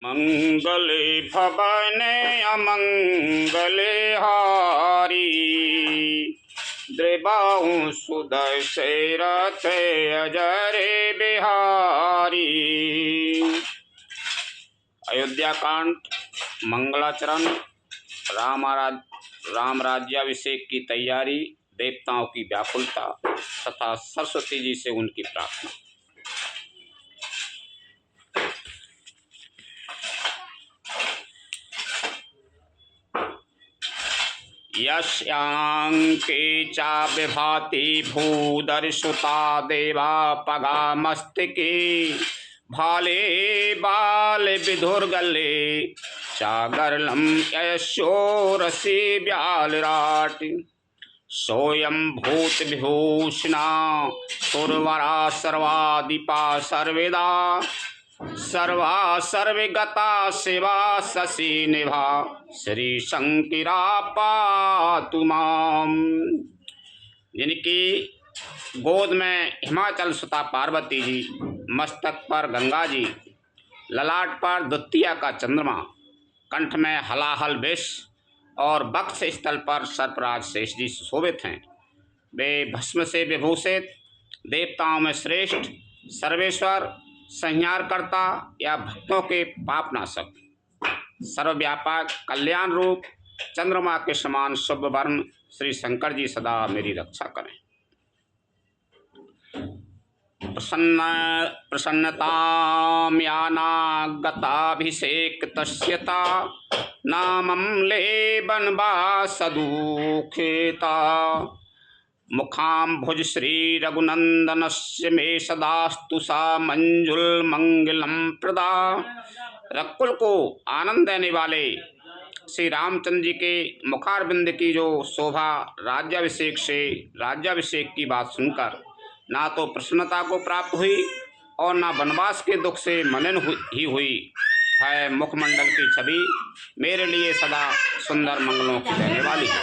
मंगले भवने अमंगले हारी, द्रिबाहु सुदर्शे रथ अजरे बिहारी। अयोध्या कांड मंगलाचरण, राम राज्याभिषेक की तैयारी, देवताओं की व्याकुलता तथा सरस्वती जी से उनकी प्रार्थना। यस्यांके चा विभाति भूदर्शुता देवा पगा मस्तके, भाले बाल विधुर्गले चागरलम यशोरसी व्यालराट। सोयम भूत विभूषणा सुरवरा सर्वादिपा सर्वेदा, सर्वा सर्वगता शिवा शशि निभा, श्री शंकरा पातु माम। जिनकी गोद में हिमाचल सुता पार्वती जी, मस्तक पर गंगा जी, ललाट पर द्वितीया का चंद्रमा, कंठ में हलाहल विष और वक्ष स्थल पर सर्पराज शेष जी सुशोभित हैं। वे भस्म से विभूषित, देवताओं में श्रेष्ठ, सर्वेश्वर, संहारकर्ता या भक्तों के पाप नाशक, सर्वव्यापक, कल्याण रूप चंद्रमा के समान शुभ वर्ण श्री शंकर जी सदा मेरी रक्षा करें। प्रसन्नतां यानागताभिषेक तस्यता, नामं लेबन्वासदुःखिता। मुखाम्भुज श्री रघुनंदनस्य मे सदास्तु सा मंजुलमंगलम प्रदा। रकुल को आनंद देने वाले श्री रामचंद्र जी के मुखारविंद की जो शोभा राज्याभिषेक की बात सुनकर ना तो प्रसन्नता को प्राप्त हुई और ना वनवास के दुख से मलिन ही हुई है। मुखमंडल की छवि मेरे लिए सदा सुंदर मंगलों की देने वाली है।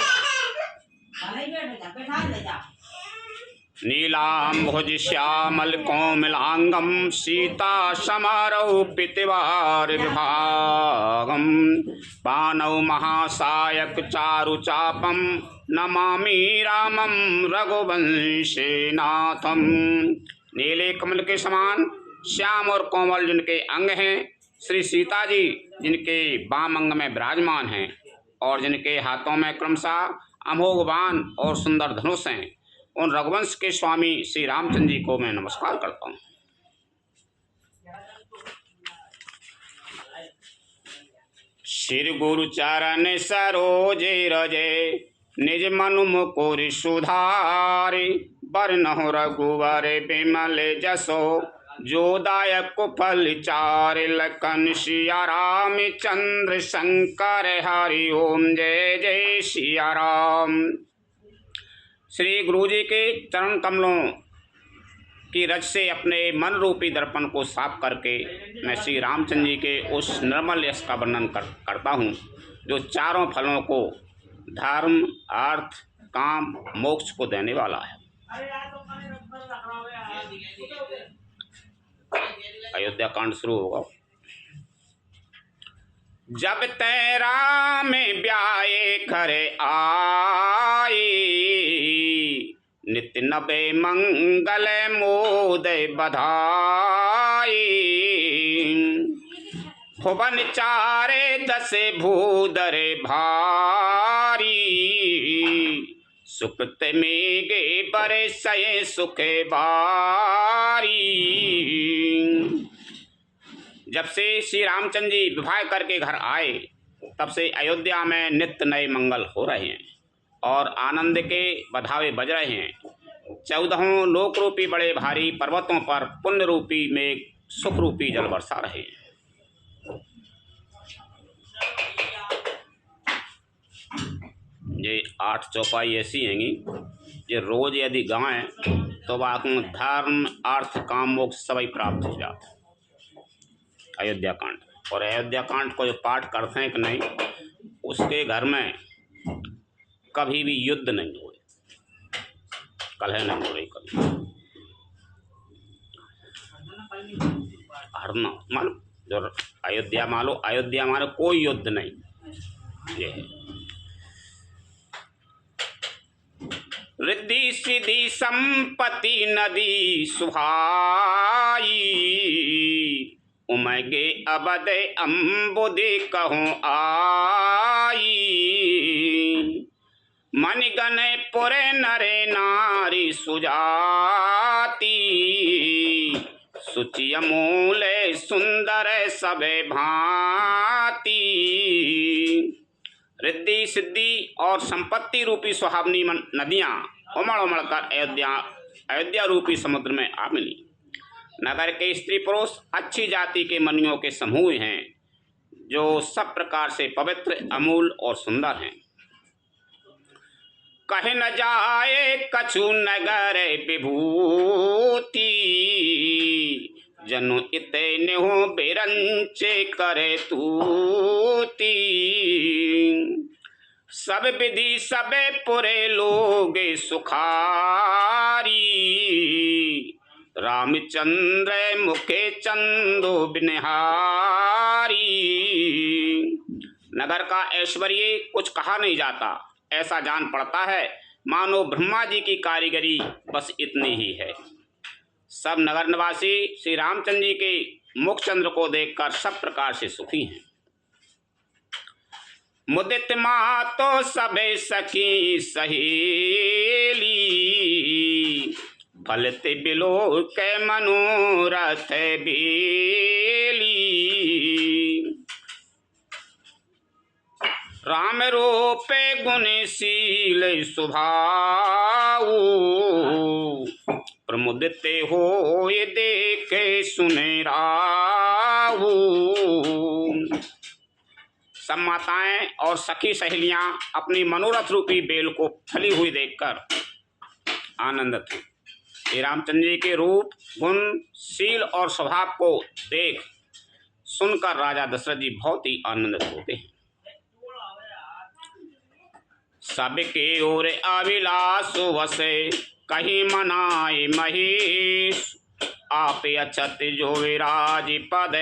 नीलाम्भुज श्यामल कोमलांगम, सीता समारोपितवार विभागम, पानौ महासायक चारु चापम, नमामि रामम रघुवंशे नाथम। नीले कमल के समान श्याम और कोमल जिनके अंग हैं, श्री सीता जी जिनके बाम अंग में विराजमान हैं और जिनके हाथों में क्रमशः अमोघ बाण और सुंदर धनुष हैं, उन रघुवंश के स्वामी श्री रामचंद्र जी को मैं नमस्कार करता हूँ। श्री गुरु चरण सरोजे रजे, निज मनु मुकुर सुधारि, बरनहुँ रघुवर बिमल जसो, जो दायक फल चारि, लखन सिया राम चंद्र शंकर हरि ओम। जय जय सिया राम। श्री गुरु जी के चरण कमलों की रज से अपने मन रूपी दर्पण को साफ करके मैं श्री रामचंद्र जी के उस निर्मल यश का वर्णन करता हूँ जो चारों फलों को, धर्म, अर्थ, काम, मोक्ष को देने वाला है। अयोध्या कांड शुरू होगा। जब तै राम ब्याए घर आई, नित्य नबे मंगल मोदय बधाई। भुवन चारे दस भूदर भारी, सुकृत मेघे बरसय सुख बारी। जब से श्री रामचंद्र जी विवाह करके घर आए तब से अयोध्या में नित्य नए मंगल हो रहे हैं और आनंद के बधावे बज रहे हैं। 14 लोक रूपी बड़े भारी पर्वतों पर पुण्य रूपी मेघ सुख रूपी जल बरसा रहे हैं। ये 8 चौपाई ऐसी हैंगी, ये रोज यदि गाएं तो वाकई धर्म, अर्थ, काम, मोक्ष सभी प्राप्त हो जाते। अयोध्या कांड, और अयोध्या कांड को जो पाठ करते हैं कि नहीं, उसके घर में कभी भी युद्ध नहीं हुए, कलह नहीं हो रही कभी। हरना मतलब जो अयोध्या मानो कोई युद्ध नहीं, ये है। रिद्धि सिद्धि संपत्ति नदी सुहाई, उमगे अबद अम्बुदे कहूँ आई। मन गण पुरे नरे नारी सुजाती, सुचि अमूल सुंदर सबे भांति। रिद्धि सिद्धि और संपत्ति रूपी सुहावनी नदियां उमड़ उमड़ कर अयोध्या रूपी समुद्र में आ मिली। नगर के स्त्री पुरुष अच्छी जाति के मनियों के समूह हैं, जो सब प्रकार से पवित्र, अमूल और सुंदर हैं। कहे न जाए कछु नगर विभूति, जनु इतने हो बेरंचे करे तूती। सब विधि सबे पुरे लोग सुखारी, रामचंद्र मुखे चंदो बिनहारी। नगर का ऐश्वर्य कुछ कहा नहीं जाता, ऐसा जान पड़ता है मानो ब्रह्मा जी की कारीगरी बस इतनी ही है। सब नगर निवासी श्री रामचंद्र जी के मुख चंद्र को देखकर सब प्रकार से सुखी हैं। मुदित मातो सबे सखी सहेली, फलते बिलो के मनोरथ बेली। राम रूपे गुणशील स्वभाव, प्रमुदित हो ये देखे सुने राहु। सब माताएं और सखी सहेलियां अपनी मनोरथ रूपी बेल को फली हुई देखकर आनंदित हैं। श्री रामचंद्र जी के रूप, गुण, शील और स्वभाव को देख सुनकर राजा दशरथ जी बहुत ही आनंदित होते हैं। सबके ओर अभिलाष वसे, कहीं मनाए महेश। आप अछत जो विराज पद,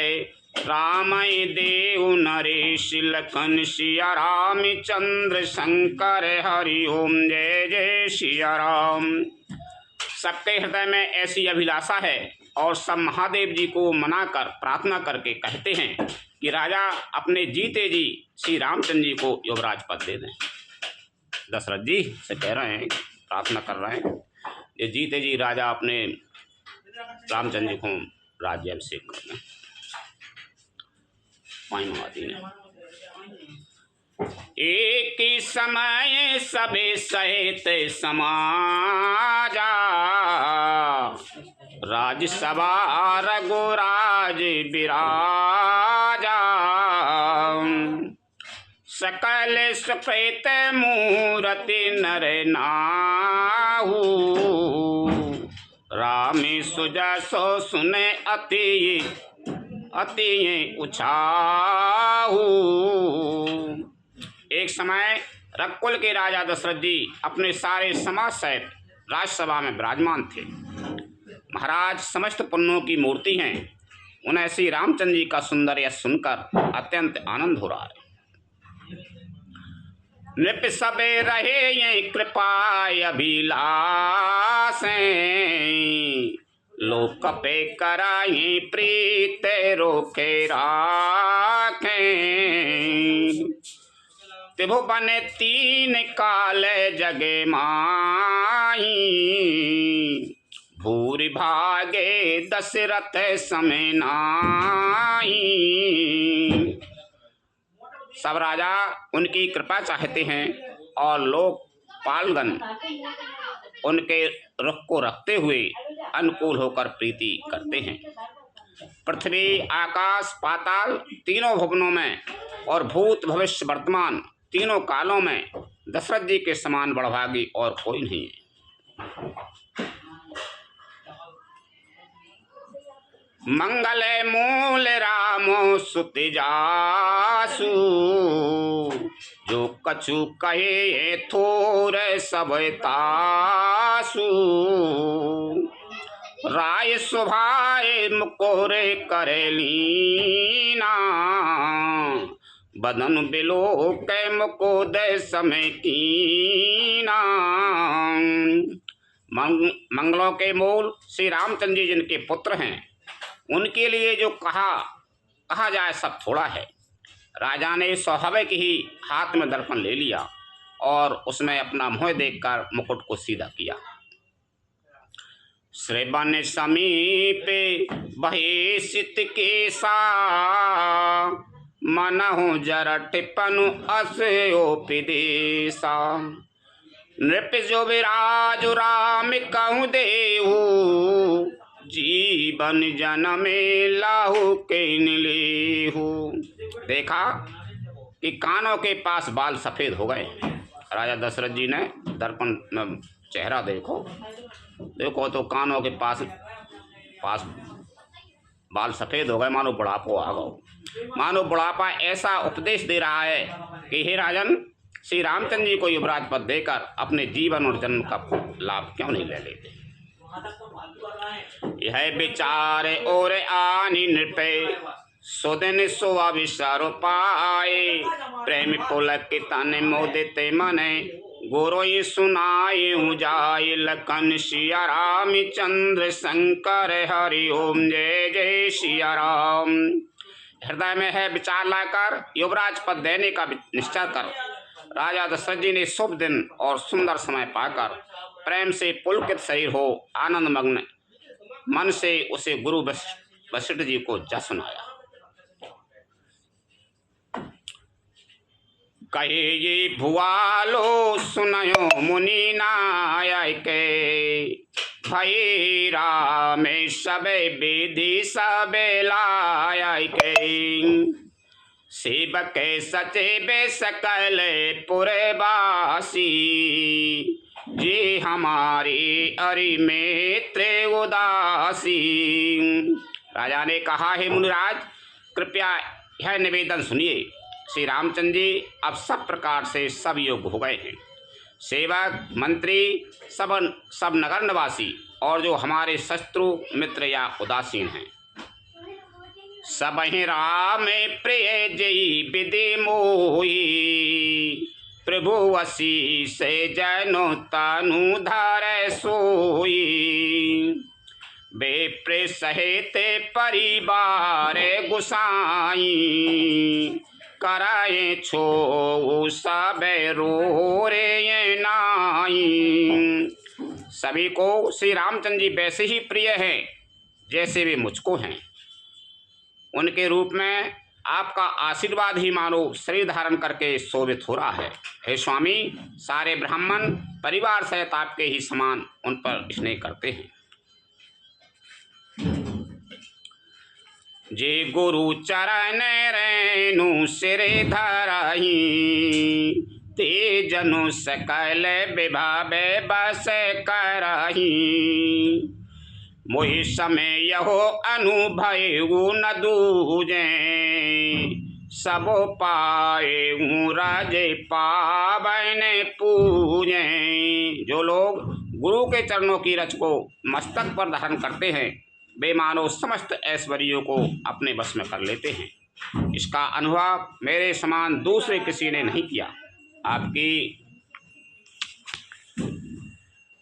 राम देव नरेश। लखन सिया राम चंद्र शंकर हरि ओम जय जय सिया राम। सबके हृदय में ऐसी अभिलाषा है और सब महादेव जी को मनाकर प्रार्थना करके कहते हैं कि राजा अपने जीते जी श्री रामचंद्र जी को युवराज पद दे दें। दशरथ जी से कह रहे हैं, प्रार्थना कर रहे हैं, ये जीते जी राजा अपने रामचंद्र जी को राज्याभिषेक कर दें। एक ही समय सबे सहित समाजा, राज्यसभा रघुराज विराजा। सकल सफेद मूर्ति नर नाहु, राम सुजसो सुने अति अति उछाहु। एक समय रघुकुल के राजा दशरथ जी अपने सारे समाज सहित राजसभा में विराजमान थे। महाराज समस्त पुण्यों की मूर्ति हैं, उन्हें श्री रामचंद्र जी का सुंदर यश सुनकर अत्यंत आनंद हो रहा है। नृप सबे रहे ये कृपा अभिलाष, लोक पे कराई प्रीत रोके राखें। त्रिभुवन तीन काल जगे माही, भूरि भागे दशरथ समय नाई। सब राजा उनकी कृपा चाहते हैं और लोग पालगण उनके रुख को रखते हुए अनुकूल होकर प्रीति करते हैं। पृथ्वी, आकाश, पाताल तीनों भुवनों में और भूत भविष्य वर्तमान तीनों कालों में दशरथ जी के समान बड़भागी और कोई नहीं है। मंगल मूल रामो सुति जासु, जो कछु कहे थोर सब तासु। राय सुभाए मुकोरे करेलीना, बदन बिलो कै मुकोदय समय कीना। मंगलों के मूल श्री रामचंद्र जी जिनके पुत्र हैं, उनके लिए जो कहा जाए सब थोड़ा है। राजा ने स्वाभाविक ही हाथ में दर्पण ले लिया और उसमें अपना मुँह देखकर मुकुट को सीधा किया। श्रेबन समीपे बहिषित केसा, मनहु जरठ पनु असयोपि देसा। नृप जो विराजु राम कहूँ देहु, जीवन जनमे लाहु के लेहु। देखा कि कानों के पास बाल सफेद हो गए। राजा दशरथ जी ने दर्पण में चेहरा देखो तो कानों के पास बाल सफेद हो गए, मानो बुढ़ापा आ गया। मानो बुढ़ापा ऐसा उपदेश दे रहा है कि हे राजन, श्री रामचंद्र जी को युवराज पद देकर अपने जीवन और जन्म का लाभ क्यों नहीं ले लेते। यह विचार और आनी नृपे, सुदिन सो अविसर पाए। प्रेम पुलक तन मोदित मने, गोरोई सुनाए जाय। लखन सिया राम चंद्र शंकर हरि ओम जय जय सिया राम। हृदय में है विचार लाकर युवराज पद देने का निश्चय कर राजा दशरथ जी ने शुभ दिन और सुंदर समय पाकर प्रेम से पुलकित शरीर हो आनंद मग्न मन से उसे गुरु वशिष्ठ जी को जस सुनाया। कहे ये भुआलो सुनयो मुनि नायके, भई राम सबे विधि सबे लायके। सेवक सचे बे सकल पुरवासी, जी हमारी अरि मित्र उदासी। राजा ने कहा, हे मुनिराज, कृपया यह निवेदन सुनिए। श्री रामचंद्र जी अब सब प्रकार से सब योग्य हो गए हैं। सेवक मंत्री सब नगर निवासी और जो हमारे शत्रु मित्र या उदासीन हैं, सब ही राम प्रिय जई विधि मोही। प्रभु वसी से जनो तनु धर सोई। बेप्र सहित परिवार गुसाई, कराए छो सब रो रे नाई। सभी को श्री रामचंद्र जी वैसे ही प्रिय हैं जैसे वे मुझको हैं। उनके रूप में आपका आशीर्वाद ही मानो शरीर धारण करके शोभित हो रहा है। हे स्वामी, सारे ब्राह्मण परिवार सहित आपके ही समान उन पर स्नेह करते हैं। जे गुरु चरण रेणु सिर धरहि, ते जनु सकल विभव बस करहि। मोहि समय यहो अनुभव न दूजे, सब पाए राजे पावन पूजे। जो लोग गुरु के चरणों की रच को मस्तक पर धारण करते हैं, वे मानो समस्त ऐश्वर्यों को अपने बस में कर लेते हैं। इसका अनुभव मेरे समान दूसरे किसी ने नहीं किया। आपकी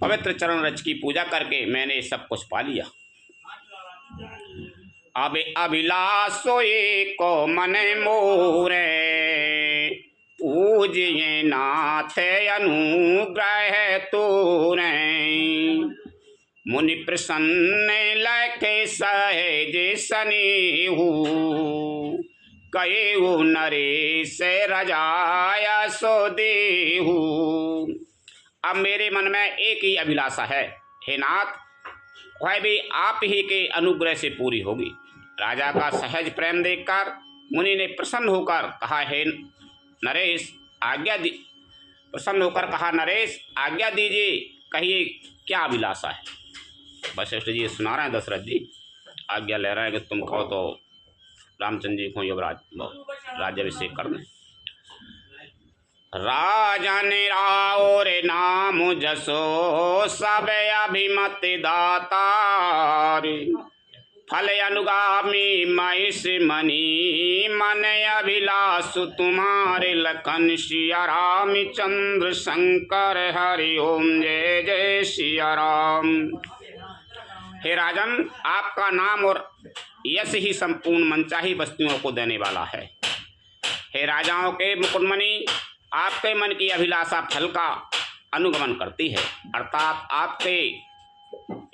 पवित्र चरण रज की पूजा करके मैंने सब कुछ पा लिया। अब अभिलाषो को मन मोरे, पूजिए नाथ अनुग्रह तोरे। मुनि प्रसन्न लखे सहज सनेहु, कहेहु नरेश रजाया सो देहु। अब मेरे मन में एक ही अभिलाषा है, हे नाथ, वह भी आप ही के अनुग्रह से पूरी होगी। राजा का सहज प्रेम देखकर मुनि ने प्रसन्न होकर कहा, हे नरेश नरेश आज्ञा दीजिए, कहिए क्या अभिलाषा है। वशिष्ठ जी सुना रहे हैं, दशरथ जी आज्ञा ले रहे हैं कि तुम कहो तो रामचंद्र जी को युवराज राज्याभिषेक कर दें। राजन राओ रे नाम जसो सब अभिमत दातार फल अनुगामी महिष मणि मन अभिलाष तुम्हारे लखन सिया राम चंद्र शंकर हरि ओम जय जय सिया राम। हे राजन, आपका नाम और यश ही संपूर्ण मनचाही वस्तुओं को देने वाला है। हे राजाओं के मुकुटमणि, आपके मन की अभिलाषा फल का अनुगमन करती है, अर्थात आपके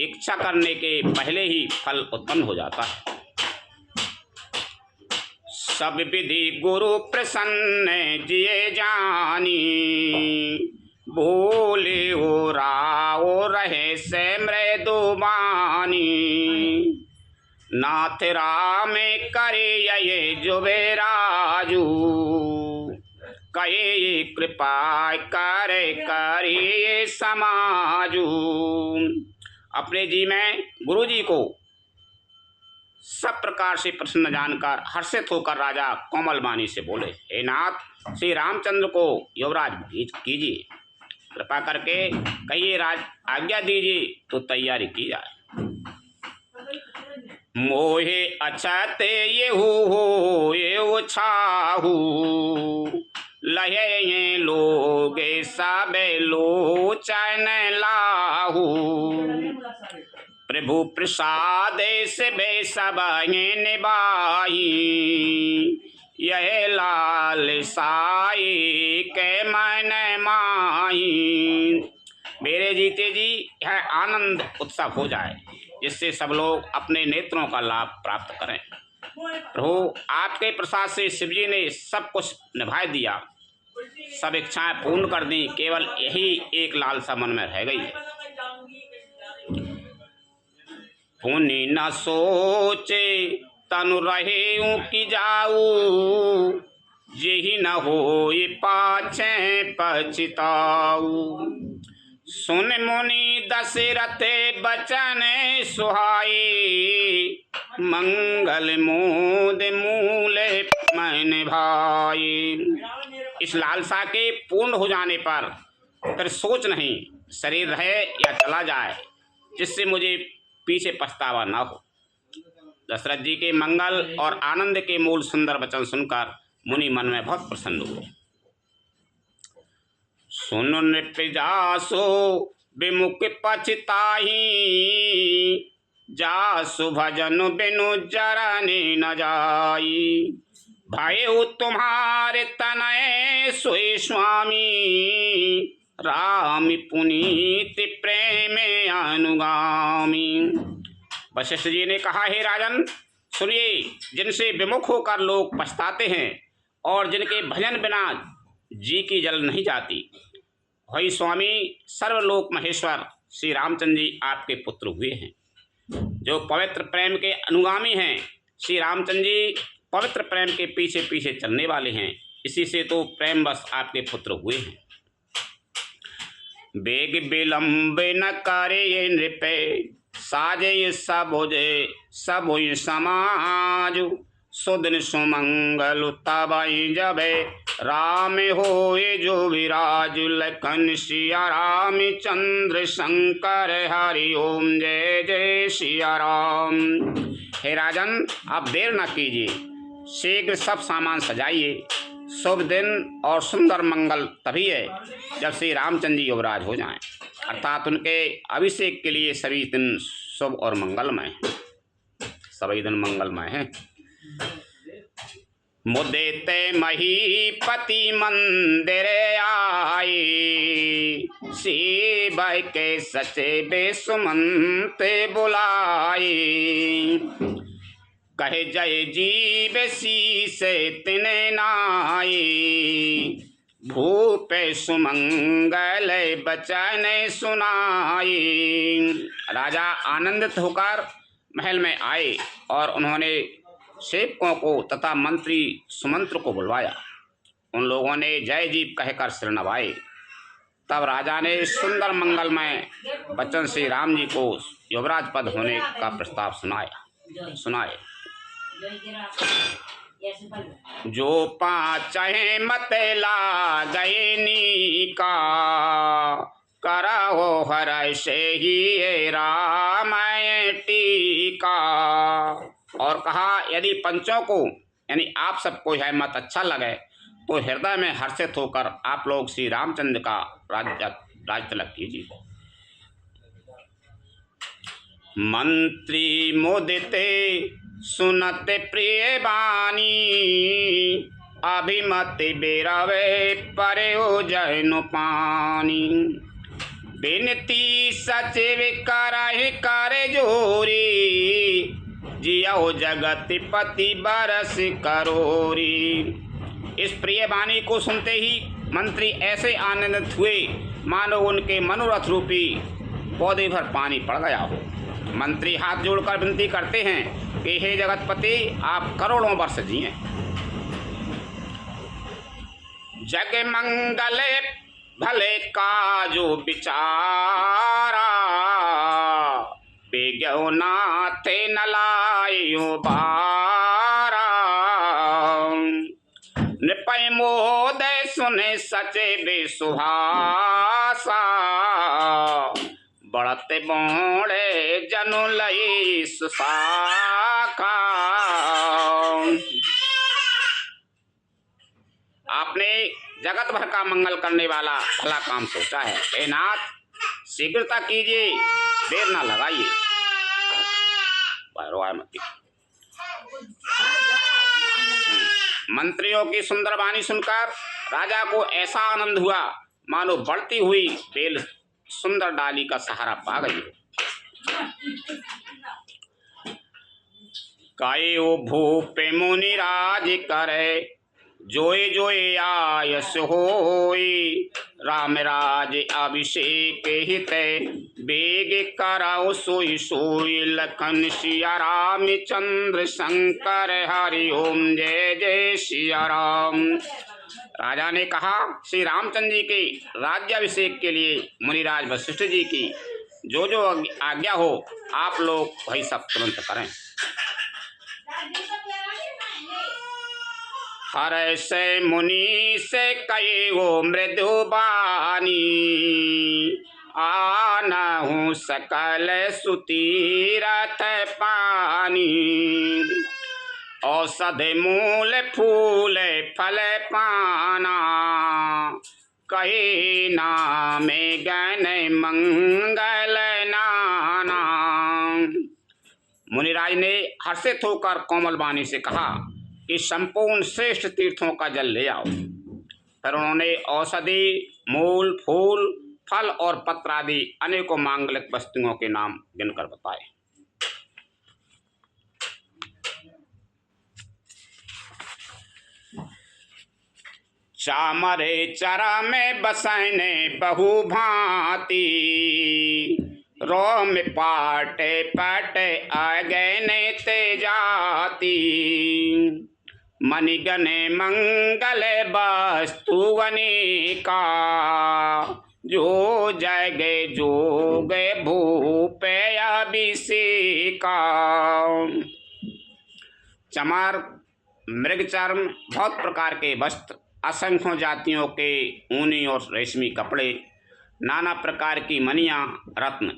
इच्छा करने के पहले ही फल उत्पन्न हो जाता है। सब विधि गुरु प्रसन्न जिए जानी भूले हो राओ रहे से मृदुबानी नाथ राम करे ये जुबे राजू कहे कृपा करे करिए समाजू। अपने जी में गुरु जी को सब प्रकार से प्रसन्न जानकर हर्षित होकर राजा कोमल वाणी से बोले, हे नाथ, श्री रामचंद्र को युवराज कीजिए, कृपा करके कहिए राज आज्ञा दीजिए तो तैयारी की जाए। मोहे अछते ये हो ये छाहू लहे लोगे सबे लोचन लाहू प्रभु प्रसाद से बे सब निभाई यह लाल साई के मन माही। मेरे जीते जी यह आनंद उत्सव हो जाए जिससे सब लोग अपने नेत्रों का लाभ प्राप्त करें। प्रभु, आपके प्रसाद से शिवजी ने सब कुछ निभा दिया, सब इच्छाएं पूर्ण कर दी, केवल यही एक लालसा मन में रह गई है। पुनि न सोचे तनु रहे कि जाऊ यही न हो ये पाछे पछताऊ। सुन मुनि दशरथ बचन सुहाई मंगल मोद मूले मन भाई। इस लालसा के पूर्ण हो जाने पर फिर सोच नहीं, शरीर रहे या चला जाए, जिससे मुझे पीछे पछतावा न हो। दशरथ जी के मंगल और आनंद के मूल सुंदर वचन सुनकर मुनि मन में बहुत प्रसन्न हुए। सुन नृप जासो विमुख पछताही जासु भजन बिनु जरने न जाई भाई तुम्हारे तनय सोई स्वामी राम पुनीत प्रेम अनुगामी। वशिष्ठ जी ने कहा, हे राजन, सुनिए, जिनसे विमुख होकर लोग पछताते हैं और जिनके भजन बिना जी की जल नहीं जाती, वही स्वामी सर्वलोक महेश्वर श्री रामचंद्र जी आपके पुत्र हुए हैं, जो पवित्र प्रेम के अनुगामी हैं। श्री रामचंद्र जी पवित्र प्रेम के पीछे पीछे चलने वाले हैं, इसी से तो प्रेम बस आपके पुत्र हुए हैं। बेग विलंब न करे नृपे साजे सबोजे सबोई समाज सुदिन सुमंगल तबई जबे राम होए जो विराज लखन सिया राम चंद्र शंकर हरि ओम जय जय सिया राम। हे राजन, आप देर न कीजिए, शीघ्र सब सामान सजाइए। शुभ दिन और सुंदर मंगल तभी है जब श्री रामचंद्र जी युवराज हो जाएं, अर्थात उनके अभिषेक के लिए सभी दिन शुभ और मंगलमय हैं, सभी दिन मंगलमय हैं। मुदे ते महीपति मंदिर आए शिव के सचे बेसुमंत बुलाए कहे जय जीव से तिने नाई भूपे सुमंगल बचन सुनाई। राजा आनंदित होकर महल में आए और उन्होंने सेवकों को तथा मंत्री सुमंत्र को बुलवाया। उन लोगों ने जय जीव कहकर सिर नवाए। तब राजा ने सुंदर मंगलमय बच्चन श्री राम जी को युवराज पद होने का प्रस्ताव सुनाए। जो पाँचहे मत ला गए नी का, करहो हर से ही ये राम टीका। और कहा यदि पंचों को यानी आप सबको यह मत अच्छा लगे तो हृदय में हर्षित होकर आप लोग श्री रामचंद्र का राज तिलक कीजिए। मंत्री मोदिते सुनते प्रिय बानी, अभिमति बिरवे परयो जैनु पानी। बिनती सचिव करहि कर जोरी, जियो जगतिपति बरस करोरी। इस प्रिय वाणी को सुनते ही मंत्री ऐसे आनंदित हुए मानो उनके मनोरथ रूपी पौधे भर पानी पड़ गया हो। मंत्री हाथ जोड़कर विनती करते हैं कि हे जगतपति आप करोड़ों वर्ष जिए। जग मंगल भले काजो विचारा, बेग्यो नाथे नलायो बारा। नृपय मोदय सुने सचे बेसुहासा, बढ़ते बोड़े जनु लई सुसाका। आपने जगत भर का मंगल करने वाला भला काम सोचा है। हे नाथ शीघ्रता कीजिए, देर ना लगाइए। मंत्रियों की सुंदर वाणी सुनकर राजा को ऐसा आनंद हुआ मानो बढ़ती हुई बेल सुंदर डाली का सहारा पा गई। कायो भूपे मुनिराज करे, जोए जोए आयस होई। राम राज अभिषेक हित, बेग कराओ सोई सोई। लखन सिया राम चंद्र शंकर हरि ओम जय जय सिया राम। राजा ने कहा श्री रामचंद्र जी के राज्याभिषेक के लिए मुनिराज वशिष्ठ जी की जो जो आज्ञा हो आप लोग वही सब तुरंत करें। हर से मुनि से कई वो मृदु बानी, आनहु सकल सुती रथ पानी। औषध मूल फूल फल पाना, कहे नामे गण मंगल नाना। मुनिराज ने हर्षित होकर कोमल वाणी से कहा कि संपूर्ण श्रेष्ठ तीर्थों का जल ले आओ। फिर उन्होंने औषधि मूल फूल फल और पत्र आदि अनेकों मांगलिक वस्तुओं के नाम गिनकर बताए। चामरे चरा में बसने बहु भांति, रोम पाटे पाटे आगने ते जाती। मणिगणे मंगल वस्तुवनी का, जो जगे जोगे भूपे अभिषेका। चमार मृगचर्म बहुत प्रकार के वस्त्र, असंख्यों जातियों के ऊनी और रेशमी कपड़े, नाना प्रकार की मणियाँ रत्न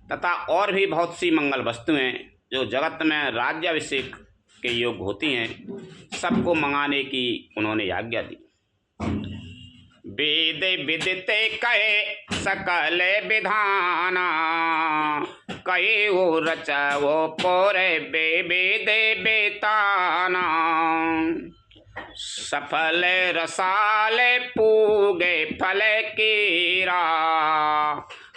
तथा और भी बहुत सी मंगल वस्तुएं जो जगत में राज्याभिषेक के योग होती हैं, सबको मंगाने की उन्होंने आज्ञा दी। वेद विदिते कहे सकल विधाना, कहे वो रचाओ पोरे वेद बेताना। सफल रसाल पूगे फल कीरा,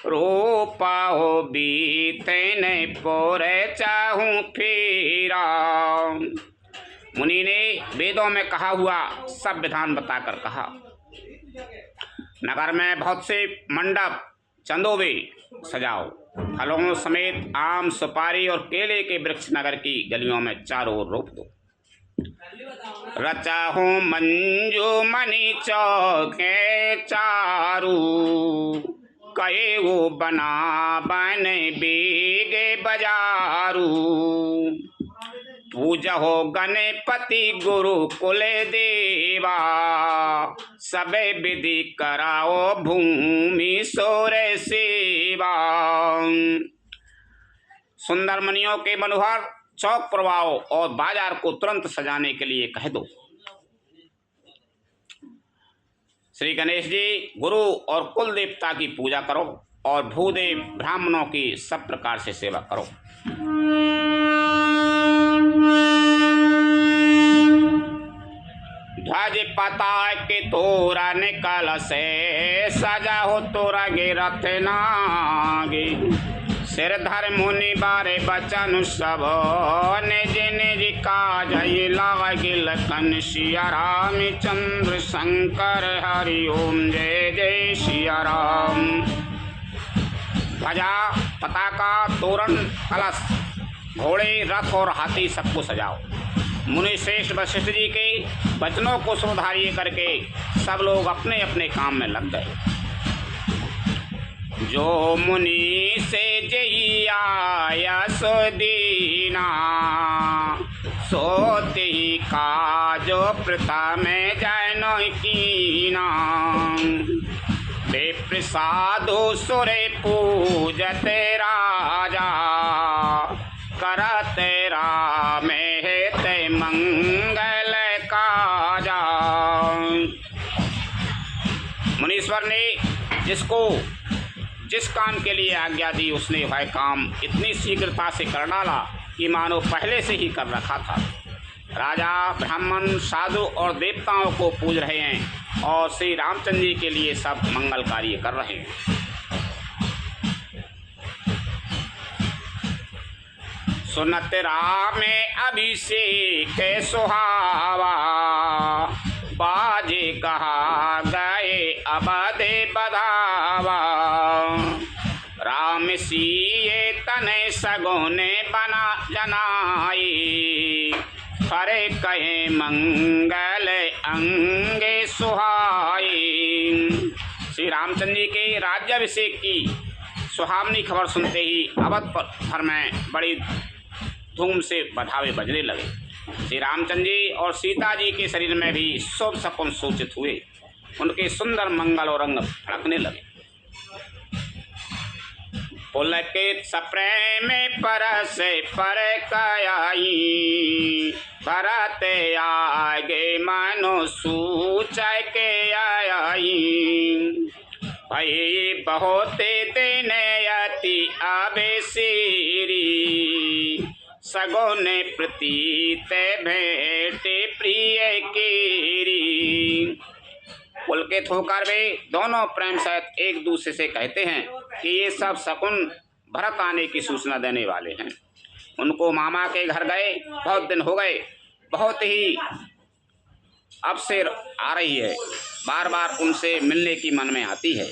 रूपा हो बीते ने पोरे चाहूं फिरा। मुनि ने वेदों में कहा हुआ सब विधान बताकर कहा। नगर में बहुत से मंडप चंदोवे सजाओ, फलों समेत आम सुपारी और केले के वृक्ष नगर की गलियों में चारों ओर रोप दो। रचा हूँ मंजू मणि चौके चारू, कहे वो बना बने बीगे बजारू। पूजहो गणपति गुरु कुल देवा, सबे विधि कराओ भूमि सोर सेवा। सुंदर मणियों के मनोहर चौक परवाओ और बाजार को तुरंत सजाने के लिए कह दो। श्री गणेश जी गुरु और कुल देवता की पूजा करो और भूदेव ब्राह्मणों की सब प्रकार से सेवा करो। ध्वज पता के तोरा निकल से सजा हो तोरा गे रथ नागे, सिर धर मुनि बारे बचन सब निज निज काज लागे लखन सिया राम चंद्र शंकर हरि ओम जय जय सिया राम। ध्वजा पताका तोरण कलश घोड़े रथ और हाथी सबको सजाओ। मुनि श्रेष्ठ वशिष्ठ जी के वचनों को सुधारिए करके सब लोग अपने अपने काम में लग गए। जो मुनि से जई आया सो दीना, सोते ही काजो प्रथा में जैनो कीना। बेप्रसादो सुरे पूजते राजा, करते राम हेते मंगल काजा। मुनीश्वर ने जिसको जिस काम के लिए आज्ञा दी उसने वह काम इतनी शीघ्रता से कर डाला कि मानो पहले से ही कर रखा था। राजा ब्राह्मण साधु और देवताओं को पूज रहे हैं और श्री रामचंद्र जी के लिए सब मंगल कार्य कर रहे हैं। सुनत राम अभिषेक सुहावा, बाजे कहा गए अबदे बधावा। राम सिए तने सगोने बना जनाई, हरे कहे मंगल अंगे सुहाई। श्री रामचंद्र जी के राज्याभिषेक की सुहावनी खबर सुनते ही अवध भर में बड़ी धूम से बधावे बजने लगे। श्री रामचंद्र जी और सीता जी के शरीर में भी शुभ सपन सूचित हुए। उनके सुंदर मंगल और रंग फड़कने लगे। पुलकित सप्रेम परस पर कायाई, भरते आगे मानो सूचय के आई। भई बहुते दिन अति आवेशीरी, सगोने प्रतीत भेंटे प्रिय कीरी। पुलकित होकर वे दोनों प्रेम सहित एक दूसरे से कहते हैं कि ये सब शकुन भरत आने की सूचना देने वाले हैं। उनको मामा के घर गए बहुत दिन हो गए, बहुत ही अब से आ रही है, बार बार उनसे मिलने की मन में आती है।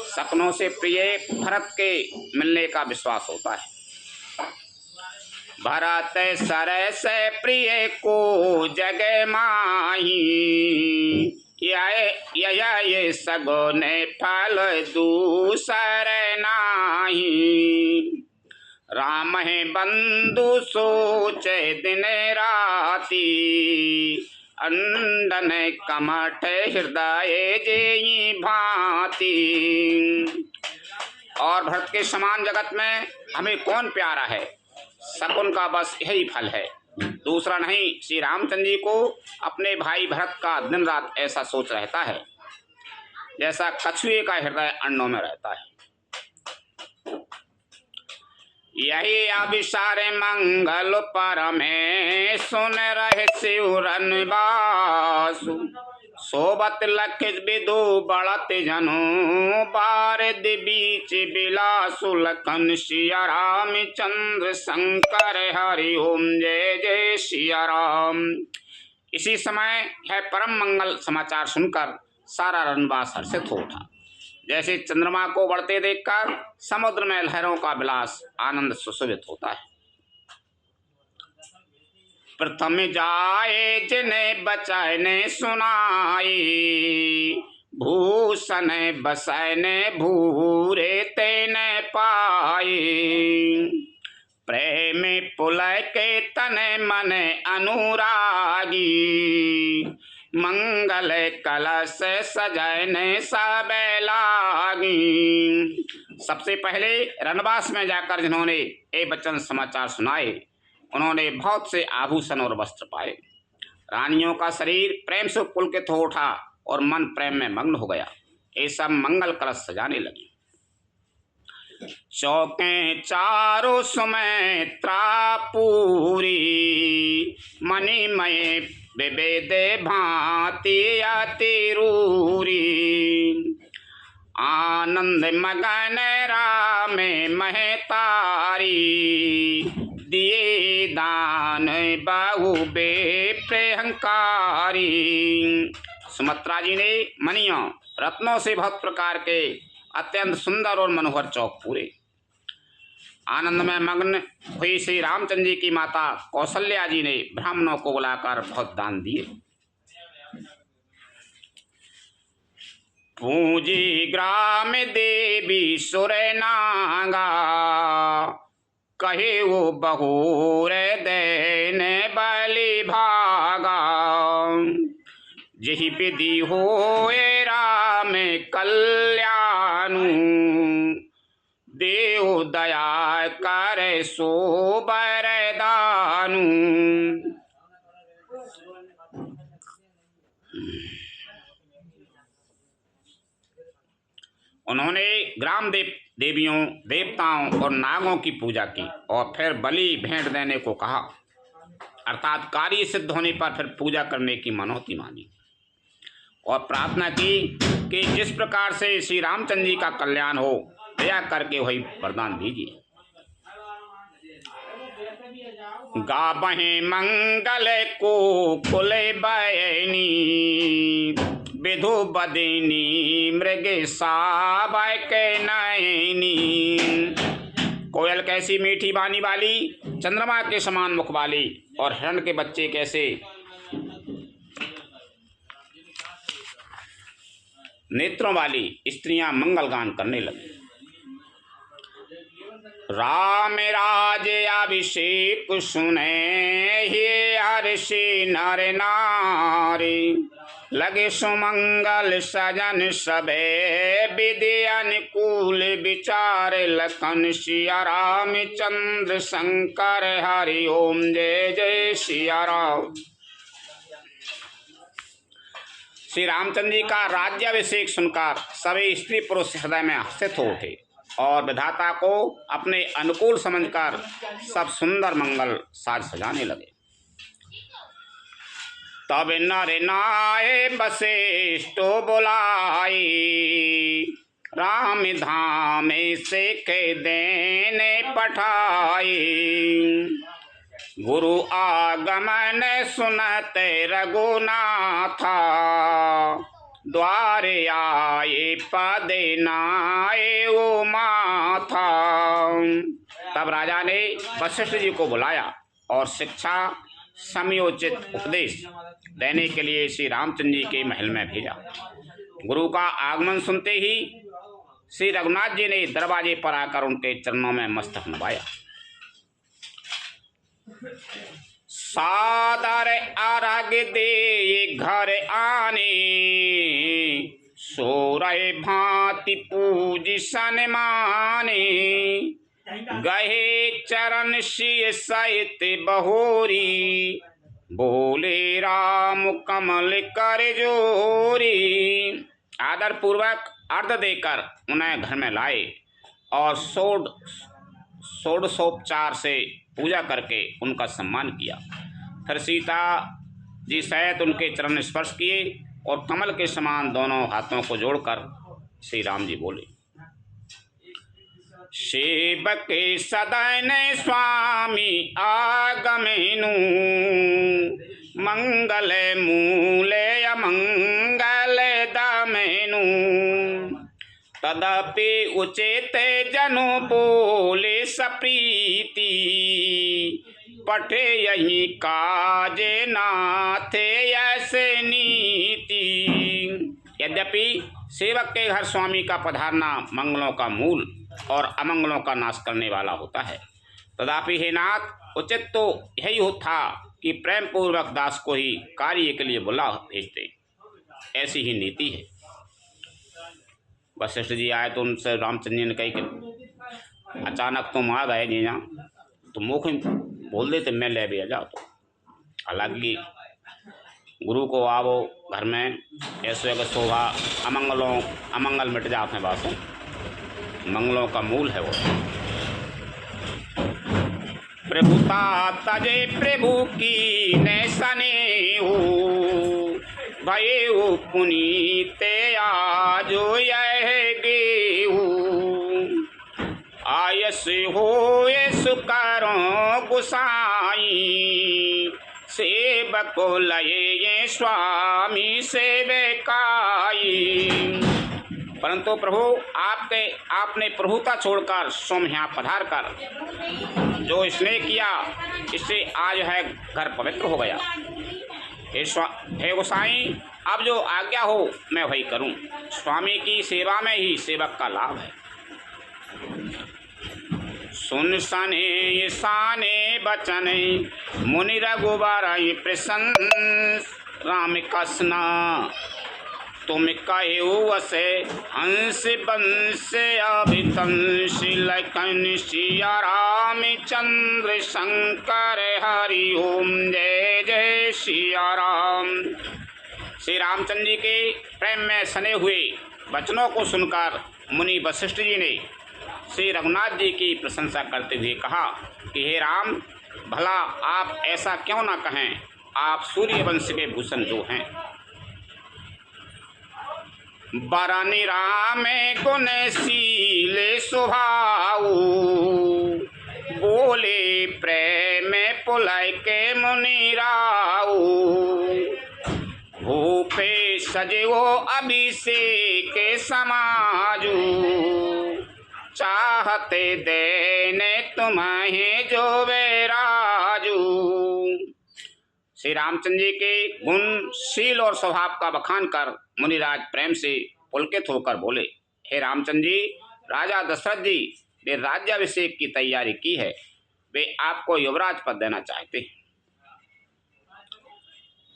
शकुनों से प्रिय भरत के मिलने का विश्वास होता है। भरत सरस प्रिय को जग माही, ये सगोने फल दूसर नाही। राम है बंधु सोचे दिन राती, अंडन कमठ हृदय जेई भांति। और भरत के समान जगत में हमें कौन प्यारा है? शकुन का बस यही फल है, दूसरा नहीं। श्री रामचंद्र जी को अपने भाई भरत का दिन रात ऐसा सोच रहता है जैसा कछुए का हृदय अंडों में रहता है। यही अभिसार मंगल पर में सुन रहे शिवरन बासु, सोबत लख विदु बढ़त जनु, बारद बीच बिलासु लखन सिया राम चंद्र शंकर हरि ओम जय जय सिया राम। इसी समय यह परम मंगल समाचार सुनकर सारा रणवास हर्षित हो उठा। जैसे चंद्रमा को बढ़ते देखकर समुद्र में लहरों का विलास आनंद सुशोभित होता है। प्रथम जाए जिन्हें बचाने सुनाई, भूषण बसने भूरे तेने पाए। प्रेम पुलय के तन मन अनुरागी, मंगल कलश सजन सब लागी। सबसे पहले रनवास में जाकर जिन्होंने ये वचन समाचार सुनाए, उन्होंने बहुत से आभूषण और वस्त्र पाए। रानियों का शरीर प्रेम से पुलकित हो उठा और मन प्रेम में मग्न हो गया। ये सब मंगल कलश सजाने लगे। चौके चारों सुमित्रा पूरी, मणिमय विविध भांति अतिरूरी। आनंद मगन राम महतारी, दिए दान बहु बेप्रियंकारी। सुमित्रा जी ने मणियों रत्नों से बहुत प्रकार के अत्यंत सुंदर और मनोहर चौक पूरे। आनंद में मग्न हुई श्री रामचंद्र जी की माता कौशल्या जी ने ब्राह्मणों को बुलाकर बहुत दान दिए। पूजी ग्राम देवी सुरनागा, कहे वो बहुर देन बलि भागा। यही विधि होए राम कल्याणु, देव दया करे सो वरदानु। उन्होंने ग्राम देवियों, देवताओं और नागों की पूजा की और फिर बलि भेंट देने को कहा, अर्थात कार्य सिद्ध होने पर फिर पूजा करने की मनौती मानी और प्रार्थना की कि जिस प्रकार से श्री रामचंद्र जी का कल्याण हो, दया करके वही वरदान दीजिए। गावहें मंगल को कुल बयनी, विधु बदिनी मृग सावय के नयनी। कोयल कैसी मीठी बानी वाली, चंद्रमा के समान मुख वाली और हिरण के बच्चे कैसे नेत्रों वाली स्त्रियां मंगल गान करने लगी। राम राज अभिषेक सुने हे हर्षि नर नारी, लगे सुमंगल सजन सबे विधि अनुकूल विचार। लखन सिया राम चंद्र शंकर हरि ओम जय जय सिया राम। श्री रामचंद्र जी का राज्याभिषेक सुनकर सभी स्त्री पुरुष हृदय में हर्षित हो उठे और विधाता को अपने अनुकूल समझकर सब सुंदर मंगल साज सजाने लगे। तब नर नाय वशिष्ठ बुलाई, राम धाम से के देने पठाई। गुरु आगमन सुनते रघुनाथा, द्वारे आए पद नाए वो माथा। तब राजा ने वशिष्ठ जी को बुलाया और शिक्षा समयोचित उपदेश देने के लिए श्री रामचंद्र जी के महल में भेजा। गुरु का आगमन सुनते ही श्री रघुनाथ जी ने दरवाजे पर आकर उनके चरणों में मस्तक नवाया। सादर अर्घ दे घर आने, सोरय भांति पूज सन्माने। गहे चरण सिय सहित बहोरी, बोले राम कमल कर जोरी। आदर पूर्वक अर्घ देकर उन्हें घर में लाए और षोडशोपचार से पूजा करके उनका सम्मान किया। फिर सीता जी सहित उनके चरण स्पर्श किए और कमल के समान दोनों हाथों को जोड़कर श्री राम जी बोले, सेवक सदन स्वामी आगमेनु, मंगल मूले अमंगल दमेनु। तदपि उचित जनु बोले सप्रीति, पठे यही काजे नाथे ऐसे नीति। यद्यपि सेवक के घर स्वामी का पधारना मंगलों का मूल और अमंगलों का नाश करने वाला होता है, तदापि हे नाथ, उचित तो यही था कि प्रेम पूर्वक दास को ही कार्य के लिए बुला भेजते। ऐसी ही नीति है। वशिष्ठ जी आए तो उनसे रामचंद्र जी ने कही कि अचानक तुम आ गए जीजा, तो मुख बोल देते मैं ले भी आ जाओ। तो हालांकि गुरु को आओ घर में ऐसे अगर शोभा अमंगल मिट जाते हैं, बातों मंगलों का मूल है वो। प्रभुता तजे प्रभु की नैसने हो भये हो पुनीते आजो यह गेहू आयस हो सुकरो गुसाई सेवको लये स्वामी सेवकाई। परंतु प्रभु आपने प्रभुता छोड़कर स्वयं यहाँ पधार कर जो स्नेह किया, इससे आज है घर पवित्र हो गया। हे गोसाई, अब जो आज्ञा हो मैं वही करूं। स्वामी की सेवा में ही सेवक का लाभ है। सुन सने साने बचने मुनि रघुबर प्रसन्न राम कसना तुम कहो वसे हंस बंस अभितंस लखन सिया राम चंद्र शंकर हरि ओम जय जय सिया राम। श्री रामचंद्र जी के प्रेम में सने हुए वचनों को सुनकर मुनि वशिष्ठ जी ने श्री रघुनाथ जी की प्रशंसा करते हुए कहा कि हे राम, भला आप ऐसा क्यों ना कहें, आप सूर्य वंश के भूषण जो हैं। बरनि राम गुणशीले स्वभाव बोले प्रेम पुलय के मुनि राव भूपे सजो अभिषेक समाजू चाहते देने तुम्हें जो बेराजू। श्री रामचंद्र जी के गुण, शील और स्वभाव का बखान कर मुनिराज प्रेम से पुलकित होकर बोले, हे रामचंद्र जी, राजा दशरथ जी ने राज्याभिषेक की तैयारी की है। वे आपको युवराज पद देना चाहते हैं।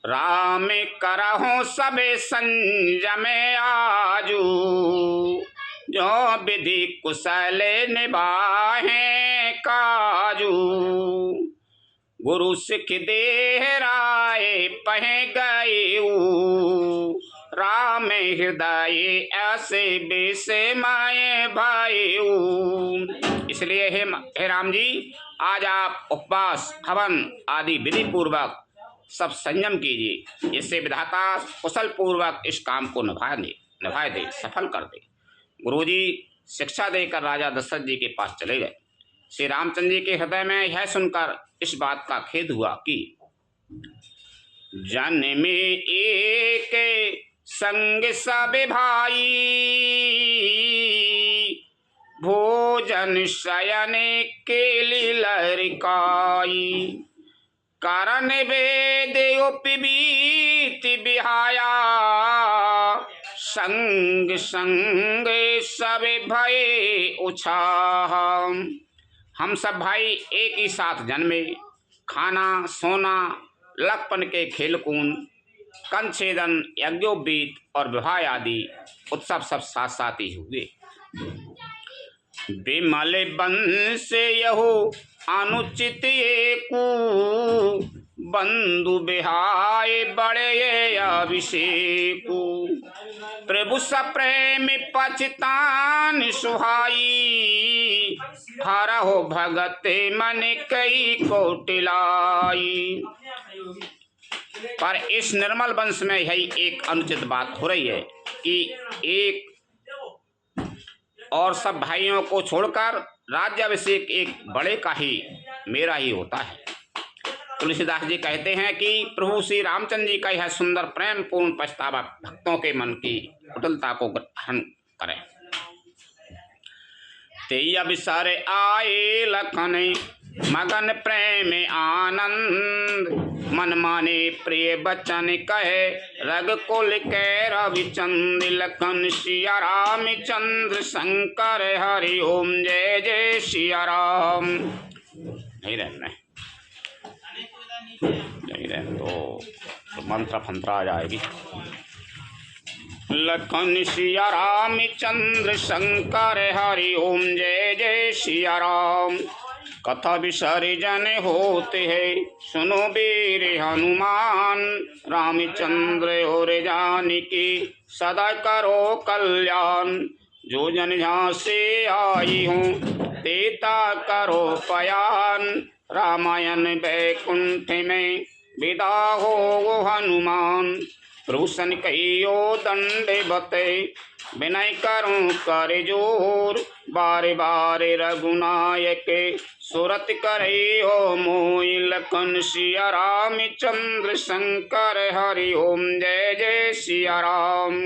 राम करहु सबे संयमे आजू जो विधि कुशल निभाहे काजू गुरु सिख देह राय पह गए राम हृदय ऐसे बेसे माए भाई। इसलिए हे राम जी, आज आप उपवास हवन आदि विधि पूर्वक सब संयम कीजिए, इससे विधाता कुशल पूर्वक इस काम को निभाए दे, सफल कर दे। गुरुजी शिक्षा देकर राजा दशरथ जी के पास चले गए। श्री रामचंद्र जी के हृदय में यह सुनकर इस बात का खेद हुआ कि जन में एक संग सब भाई भोजन शयन के लरिकाई कारण वेद उपबीत बिहाया संग संग सब भय उछाह। हम सब भाई एक ही साथ जन्मे, खाना सोना लखपन के खेलकून कंछेदन यज्ञोपवीत और विवाह आदि उत्सव सब साथ साथ ही हुए। विमल वंश यहो अनुचित एकू बंधु बिहाय बड़े अभिषेकु प्रभु सप्रेम पछतान सुहाई हरहो भगत मन कई कोटिलाई। पर इस निर्मल वंश में यही एक अनुचित बात हो रही है कि एक और सब भाइयों को छोड़कर राज्याभिषेक एक बड़े का ही मेरा ही होता है। तुलसीदास जी कहते हैं कि प्रभु श्री रामचंद्र जी का यह सुंदर प्रेम पूर्ण पछतावा भक्तों के मन की कुटिलता को ग्रहण करें। ते अवसर आए लखन मगन प्रेम आनंद मन माने प्रिय बचन कहे रघुकुल के रविचंद लखन सिया राम चंद्र शंकर हरि ओम जय जय सिया राम। नहीं रहना है, नहीं रहने तो मंत्र फंत्र आ जाएगी। लखन सिया राम चंद्र शंकर हरि ओम जय जय सिया राम। कथा विसर्जन होते है सुनो वीर हनुमान। रामचंद्र और जानकी सदा करो कल्याण। जो जन जहाँ से आई हूँ देता करो पयान। रामायण बैकुंठ में विदा हो वो हनुमान। रोशन कहियो दंड बते विनय करूं कर जोर। बार बार रघुनायक सुरत करे हो मोई। लखन सिया राम चंद्र शंकर हरि ओम जय जय सिया राम।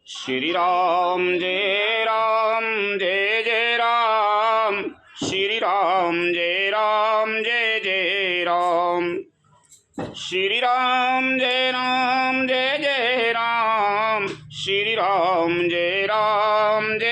श्री राम जय राम जय जय राम। श्री राम जय राम जय जय राम। श्री राम जय राम जय जय राम। श्री राम जय राम जय